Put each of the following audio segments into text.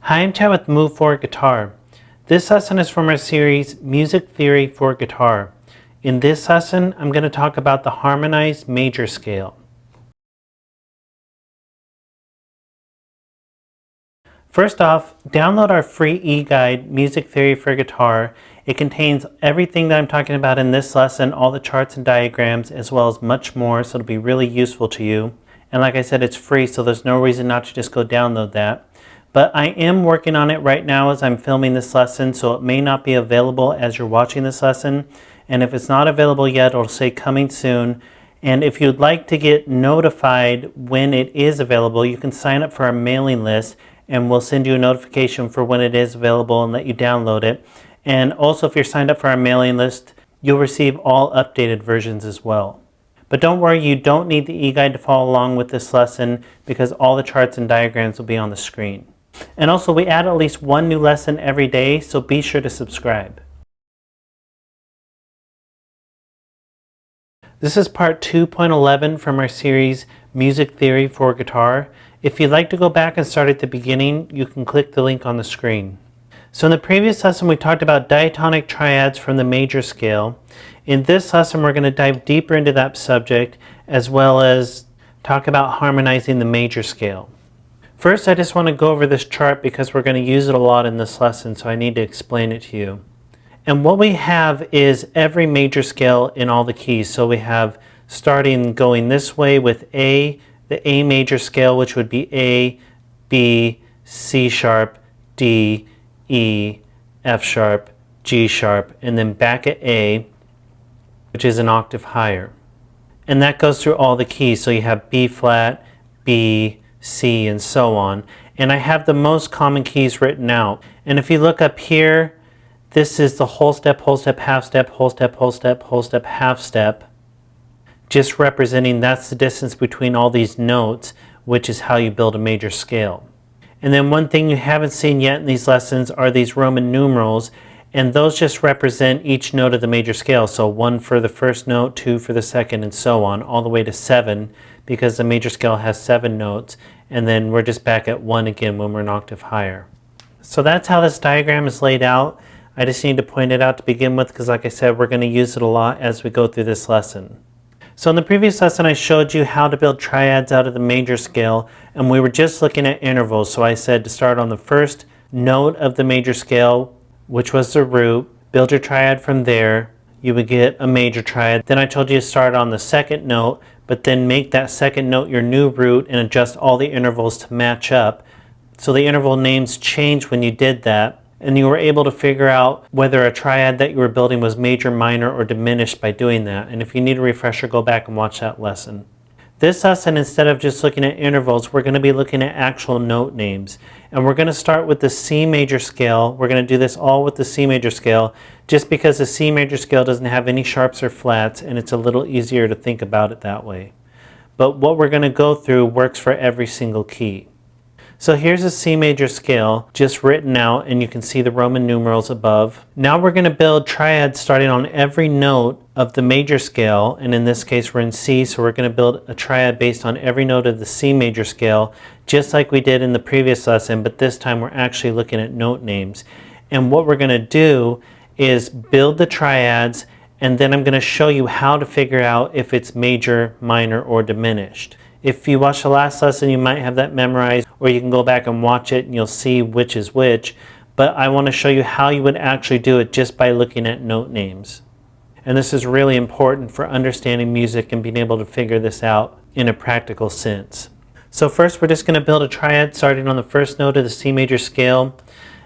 Hi, I'm Chad with Move for Guitar. This lesson is from our series Music Theory for Guitar. In this lesson, I'm going to talk about the harmonized major scale. First off, download our free e-guide, Music Theory for Guitar. It contains everything that I'm talking about in this lesson, all the charts and diagrams, as well as much more, so it'll be really useful to you. And like I said, it's free, so there's no reason not to just go download that. But I am working on it right now as I'm filming this lesson, so it may not be available as you're watching this lesson. And if it's not available yet, it'll say coming soon. And if you'd like to get notified when it is available, you can sign up for our mailing list and we'll send you a notification for when it is available and let you download it. And also, if you're signed up for our mailing list, you'll receive all updated versions as well. But don't worry, you don't need the e-guide to follow along with this lesson because all the charts and diagrams will be on the screen. And also, we add at least one new lesson every day, so be sure to subscribe. This is part 2.11 from our series Music Theory for Guitar. If you'd like to go back and start at the beginning, you can click the link on the screen. So in the previous lesson, we talked about diatonic triads from the major scale. In this lesson, we're going to dive deeper into that subject, as well as talk about harmonizing the major scale. First, I just want to go over this chart because we're going to use it a lot in this lesson, so I need to explain it to you. And what we have is every major scale in all the keys. So we have starting going this way with A, the A major scale, which would be A, B, C sharp, D, E, F sharp, G sharp, and then back at A, which is an octave higher. And that goes through all the keys. So you have B flat, B, C, and so on. And I have the most common keys written out. And if you look up here, this is the whole step, half step, whole step, whole step, whole step, half step. Just representing that's the distance between all these notes, which is how you build a major scale. And then one thing you haven't seen yet in these lessons are these Roman numerals, and those just represent each note of the major scale. So 1 for the first note, 2 for the second, and so on, all the way to 7, because the major scale has 7 notes, and then we're just back at 1 again when we're an octave higher. So that's how this diagram is laid out. I just need to point it out to begin with because, like I said, we're going to use it a lot as we go through this lesson. So in the previous lesson, I showed you how to build triads out of the major scale, and we were just looking at intervals. So I said to start on the first note of the major scale, which was the root, build your triad from there, you would get a major triad. Then I told you to start on the second note, but then make that second note your new root and adjust all the intervals to match up. So the interval names changed when you did that, and you were able to figure out whether a triad that you were building was major, minor, or diminished by doing that. And if you need a refresher, go back and watch that lesson. This lesson, instead of just looking at intervals, we're going to be looking at actual note names. And we're going to start with the C major scale. We're going to do this all with the C major scale, just because the C major scale doesn't have any sharps or flats, and it's a little easier to think about it that way. But what we're going to go through works for every single key. So here's a C major scale just written out, and you can see the Roman numerals above. Now we're going to build triads starting on every note of the major scale, and in this case we're in C, so we're going to build a triad based on every note of the C major scale, just like we did in the previous lesson, but this time we're actually looking at note names. And what we're going to do is build the triads, and then I'm going to show you how to figure out if it's major, minor, or diminished. If you watched the last lesson, you might have that memorized, or you can go back and watch it and you'll see which is which. But I want to show you how you would actually do it just by looking at note names. And this is really important for understanding music and being able to figure this out in a practical sense. So first, we're just going to build a triad starting on the first note of the C major scale.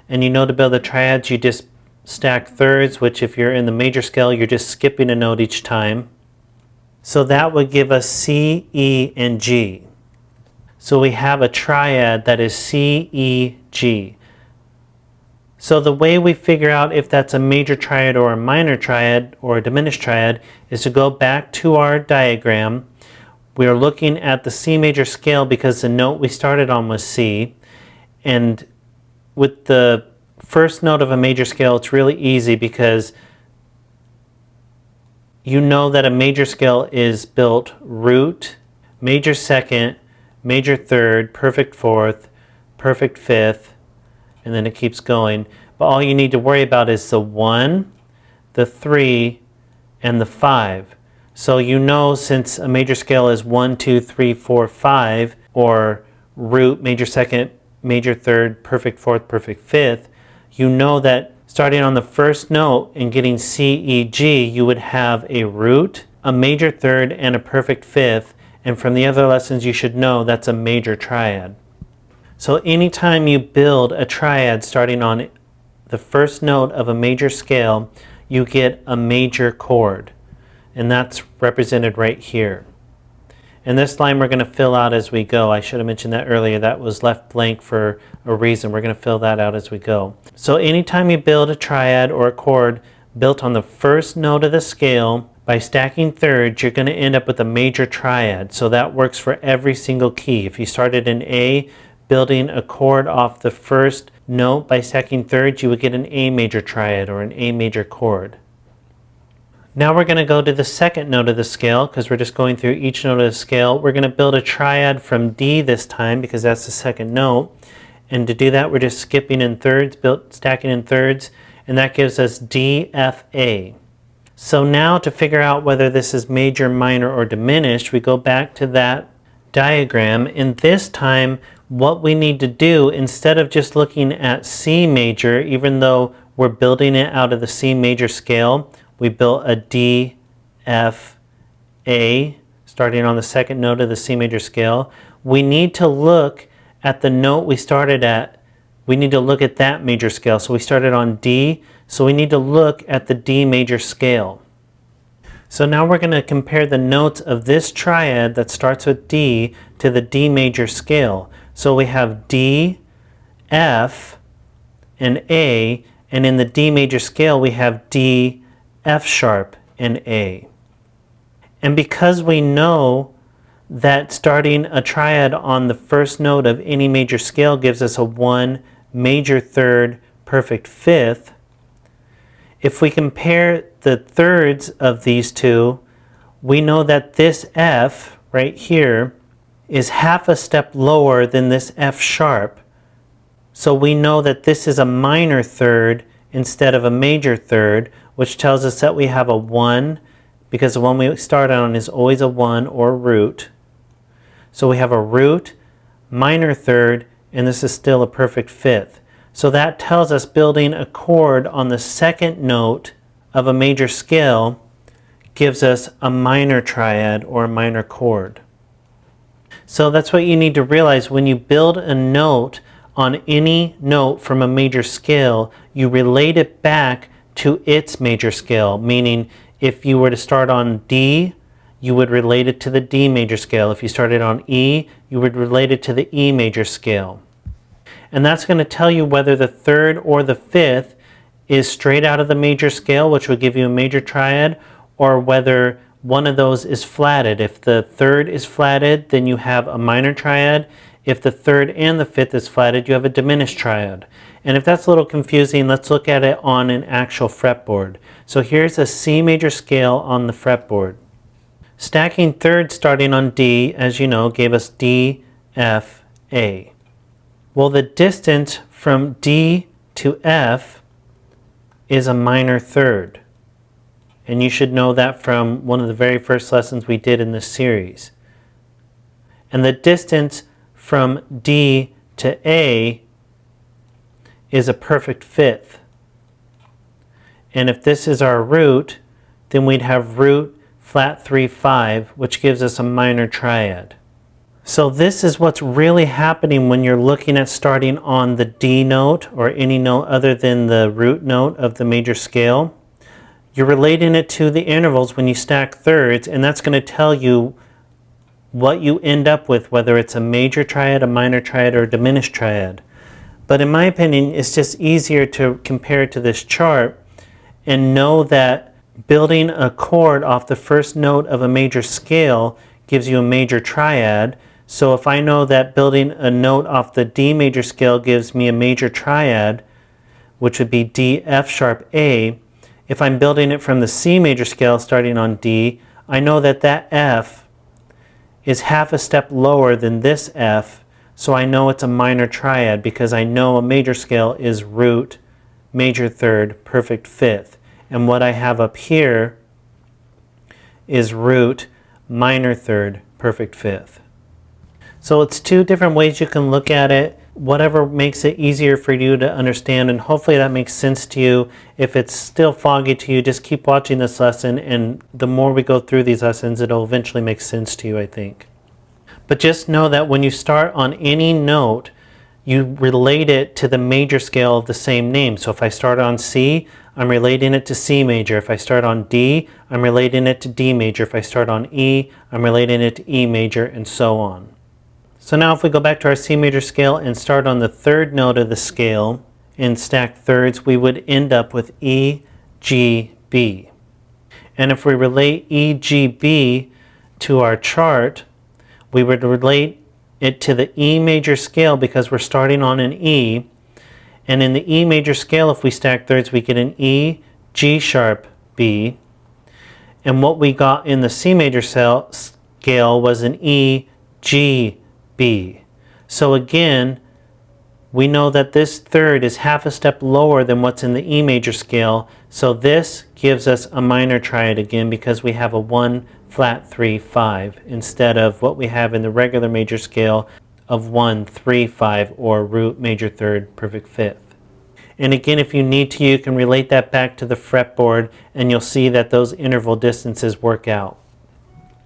And you know, to build the triads, you just stack thirds, which if you're in the major scale, you're just skipping a note each time. So that would give us C, E, and G. So we have a triad that is C, E, G. So the way we figure out if that's a major triad or a minor triad or a diminished triad is to go back to our diagram. We are looking at the C major scale because the note we started on was C. And with the first note of a major scale, it's really easy because you know that a major scale is built root, major second, major third, perfect fourth, perfect fifth, and then it keeps going. But all you need to worry about is the 1, the 3, and the 5. So you know, since a major scale is 1, 2, 3, 4, 5, or root, major second, major third, perfect fourth, perfect fifth, you know that starting on the first note and getting C, E, G, you would have a root, a major third, and a perfect fifth. And from the other lessons you should know that's a major triad. So anytime you build a triad starting on the first note of a major scale, you get a major chord. And that's represented right here. And this line we're going to fill out as we go. I should have mentioned that earlier. That was left blank for a reason. We're going to fill that out as we go. So anytime you build a triad or a chord built on the first note of the scale, by stacking thirds, you're going to end up with a major triad. So that works for every single key. If you started in A, building a chord off the first note by stacking thirds, you would get an A major triad or an A major chord. Now we're going to go to the second note of the scale because we're just going through each note of the scale. We're going to build a triad from D this time because that's the second note. And to do that, we're just skipping in thirds, stacking in thirds, and that gives us D, F, A. So now to figure out whether this is major, minor, or diminished, we go back to that diagram. And this time, what we need to do, instead of just looking at C major, even though we're building it out of the C major scale, we built a D, F, A, starting on the second note of the C major scale. We need to look at the note we started at. We need to look at that major scale. So we started on D, so we need to look at the D major scale. So now we're going to compare the notes of this triad that starts with D to the D major scale. So we have D, F, and A, and in the D major scale we have D, F sharp, and A. And because we know that starting a triad on the first note of any major scale gives us a 1 major third perfect fifth, if we compare the thirds of these two, we know that this F right here is half a step lower than this F sharp. So we know that this is a minor third instead of a major third, which tells us that we have a 1, because the one we start on is always a 1 or root. So we have a root, minor third, and this is still a perfect fifth. So that tells us building a chord on the second note of a major scale gives us a minor triad or a minor chord. So that's what you need to realize when you build a note on any note from a major scale, you relate it back to its major scale, meaning if you were to start on D, you would relate it to the D major scale. If you started on E, you would relate it to the E major scale. And that's going to tell you whether the third or the fifth is straight out of the major scale, which would give you a major triad, or whether one of those is flatted. If the third is flatted, then you have a minor triad. If the third and the fifth is flatted, you have a diminished triad. And if that's a little confusing, let's look at it on an actual fretboard. So here's a C major scale on the fretboard. Stacking thirds starting on D, as you know, gave us D, F, A. Well, the distance from D to F is a minor third. And you should know that from one of the very first lessons we did in this series. And the distance from D to A is a perfect fifth. And if this is our root, then we'd have root flat 3, 5, which gives us a minor triad. So this is what's really happening when you're looking at starting on the D note or any note other than the root note of the major scale. You're relating it to the intervals when you stack thirds, and that's going to tell you what you end up with, whether it's a major triad, a minor triad, or a diminished triad. But in my opinion, it's just easier to compare it to this chart and know that building a chord off the first note of a major scale gives you a major triad. So if I know that building a note off the D major scale gives me a major triad, which would be D, F sharp, A, if I'm building it from the C major scale starting on D, I know that that F is half a step lower than this F, So I know it's a minor triad because I know a major scale is root, major third, perfect fifth. And what I have up here is root, minor third, perfect fifth. So it's two different ways you can look at it, whatever makes it easier for you to understand, and hopefully that makes sense to you. If it's still foggy to you, just keep watching this lesson, and the more we go through these lessons, it'll eventually make sense to you, I think. But just know that when you start on any note, you relate it to the major scale of the same name. So if I start on C, I'm relating it to C major. If I start on D, I'm relating it to D major. If I start on E, I'm relating it to E major, and so on. So now if we go back to our C major scale and start on the third note of the scale and stack thirds, we would end up with E, G, B. And if we relate E, G, B to our chart, we would relate it to the E major scale because we're starting on an E. And in the E major scale, if we stack thirds, we get an E, G sharp, B. And what we got in the C major scale was an E, G, B. So again, we know that this third is half a step lower than what's in the E major scale. So this gives us a minor triad again because we have a 1, flat 3, 5 instead of what we have in the regular major scale of 1, 3, 5 or root, major third, perfect fifth. And again, if you need to, you can relate that back to the fretboard and you'll see that those interval distances work out.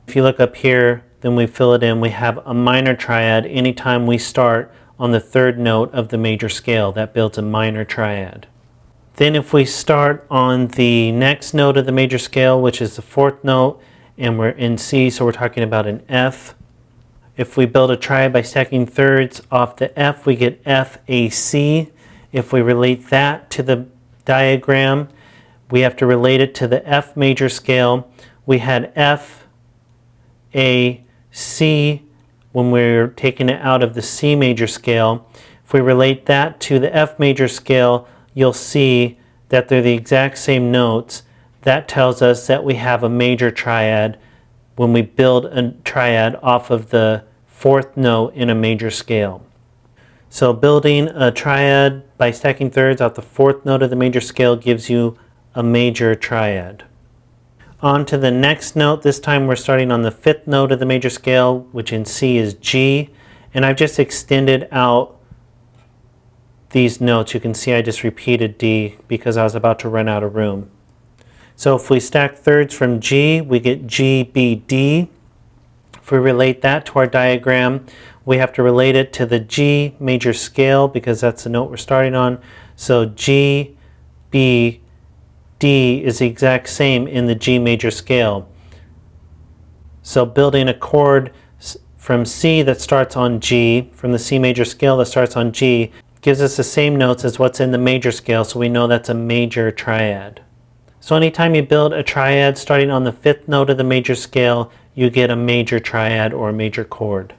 If you look up here, then we fill it in. We have a minor triad anytime we start on the third note of the major scale. That builds a minor triad. Then if we start on the next note of the major scale, which is the fourth note, and we're in C, so we're talking about an F. If we build a triad by stacking thirds off the F, we get F, A, C. If we relate that to the diagram, we have to relate it to the F major scale. We had F, A, C when we're taking it out of the C major scale. If we relate that to the F major scale, you'll see that they're the exact same notes. That tells us that we have a major triad when we build a triad off of the fourth note in a major scale. So building a triad by stacking thirds off the fourth note of the major scale gives you a major triad. On to the next note. This time we're starting on the fifth note of the major scale, which in C is G. And I've just extended out these notes. You can see I just repeated D because I was about to run out of room. So if we stack thirds from G, we get G, B, D. If we relate that to our diagram, we have to relate it to the G major scale because that's the note we're starting on. So G, B, D is the exact same in the G major scale. So building a chord from C that starts on G, from the C major scale that starts on G, gives us the same notes as what's in the major scale, so we know that's a major triad. So anytime you build a triad starting on the fifth note of the major scale, you get a major triad or a major chord.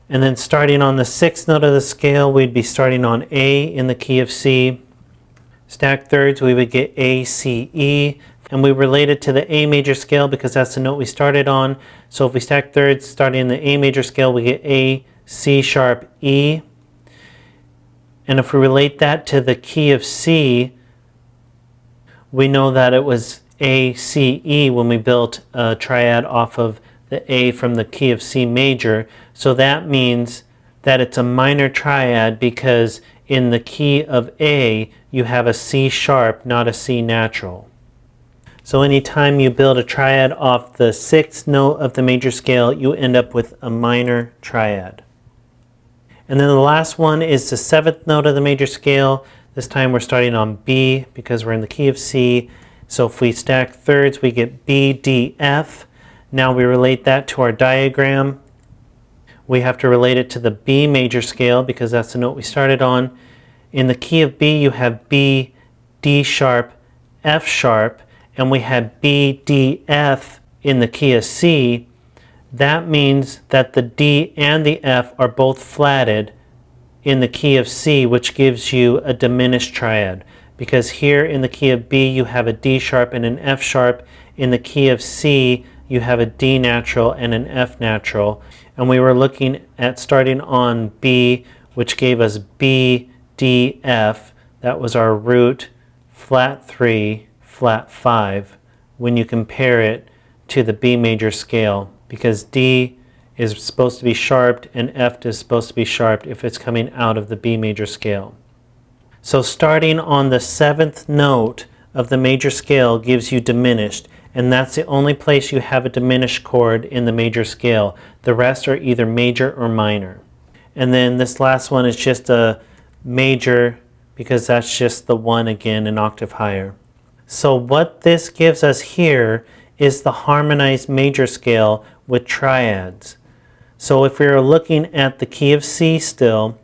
And then starting on the sixth note of the scale, we'd be starting on A in the key of C. Stack thirds, we would get A, C, E, and we relate it to the A major scale because that's the note we started on. So if we stack thirds starting in the A major scale, we get A, C sharp, E. And if we relate that to the key of C, we know that it was A, C, E when we built a triad off of the A from the key of C major. So that means that it's a minor triad because in the key of A, you have a C sharp, not a C natural. So anytime you build a triad off the sixth note of the major scale, you end up with a minor triad. And then the last one is the seventh note of the major scale. This time we're starting on B because we're in the key of C. So if we stack thirds, we get B, D, F. Now we relate that to our diagram. We have to relate it to the B major scale because that's the note we started on. In the key of B, you have B, D sharp, F sharp, and we had B, D, F in the key of C. That means that the D and the F are both flatted in the key of C, which gives you a diminished triad. Because here in the key of B, you have a D sharp and an F sharp. In the key of C, you have a D natural and an F natural. and we were looking at starting on B, which gave us B, D, F. That was our root, flat 3, flat 5, when you compare it to the B major scale, because D is supposed to be sharped and F is supposed to be sharped if it's coming out of the B major scale. So starting on the 7th note of the major scale gives you diminished, and that's the only place you have a diminished chord in the major scale. The rest are either major or minor. And then this last one is just a major, because that's just the 1 again, an octave higher. So what this gives us here is the harmonized major scale with triads. So if we were looking at the key of C still,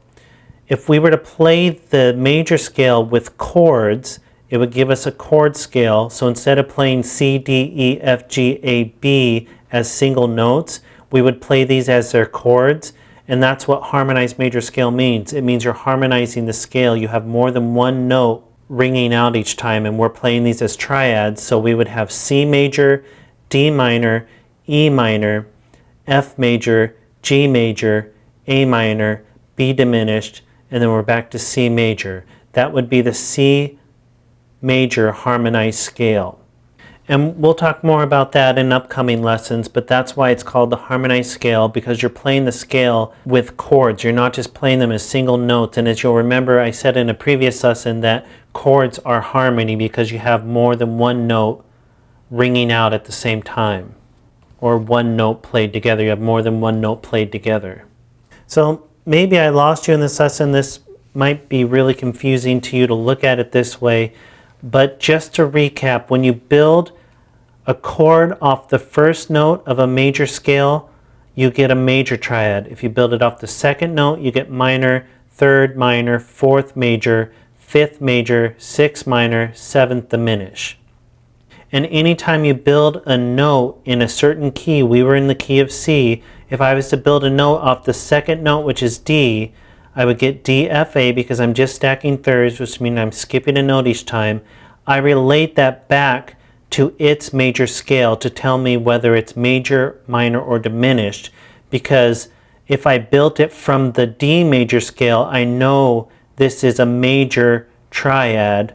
if we were to play the major scale with chords, it would give us a chord scale. So instead of playing C, D, E, F, G, A, B as single notes, we would play these as their chords. And that's what harmonized major scale means. It means you're harmonizing the scale. You have more than one note ringing out each time, and we're playing these as triads. So we would have C major, D minor, E minor, F major, G major, A minor, B diminished, and then we're back to C major. That would be the C major harmonized scale. And we'll talk more about that in upcoming lessons, but that's why it's called the harmonized scale, because you're playing the scale with chords. You're not just playing them as single notes. And as you'll remember, I said in a previous lesson that chords are harmony because you have more than one note ringing out at the same time, or one note played together. You have more than one note played together. So maybe I lost you in this lesson. This might be really confusing to you to look at it this way. But just to recap, when you build a chord off the first note of a major scale, you get a major triad. If you build it off the second note, you get minor, third minor, fourth major, fifth major, sixth minor, seventh diminish. And anytime you build a note in a certain key, we were in the key of C, if I was to build a note off the second note, which is D, I would get D, F, A, because I'm just stacking thirds, which means I'm skipping a note each time. I relate that back to its major scale to tell me whether it's major, minor, or diminished, because if I built it from the D major scale, I know this is a major triad,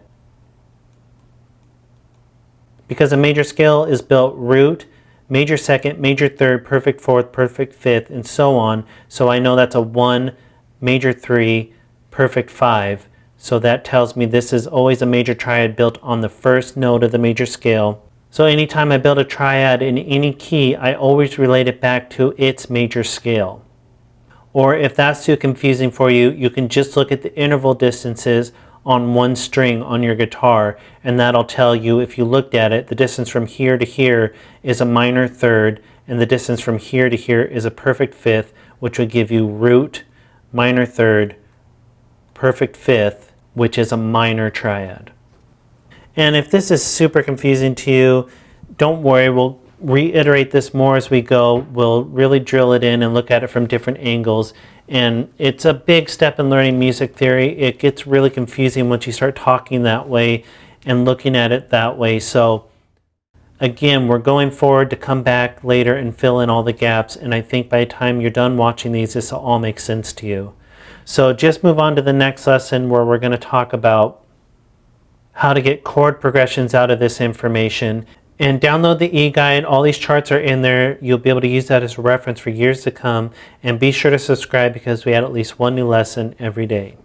because a major scale is built root, major second, major third, perfect fourth, perfect fifth, and so on. So I know that's a 1, major 3, perfect 5. So that tells me this is always a major triad built on the first note of the major scale. So anytime I build a triad in any key, I always relate it back to its major scale. Or if that's too confusing for you, you can just look at the interval distances on one string on your guitar, and that'll tell you, if you looked at it, the distance from here to here is a minor third, and the distance from here to here is a perfect fifth, which would give you root, minor third, perfect fifth, which is a minor triad. And if this is super confusing to you, don't worry, we'll reiterate this more as we go. We'll really drill it in and look at it from different angles. And it's a big step in learning music theory. It gets really confusing once you start talking that way and looking at it that way. So again, we're going forward to come back later and fill in all the gaps. And I think by the time you're done watching these, this will all make sense to you. So just move on to the next lesson, where we're going to talk about how to get chord progressions out of this information. And download the e-guide. All these charts are in there. You'll be able to use that as a reference for years to come. And be sure to subscribe, because we add at least one new lesson every day.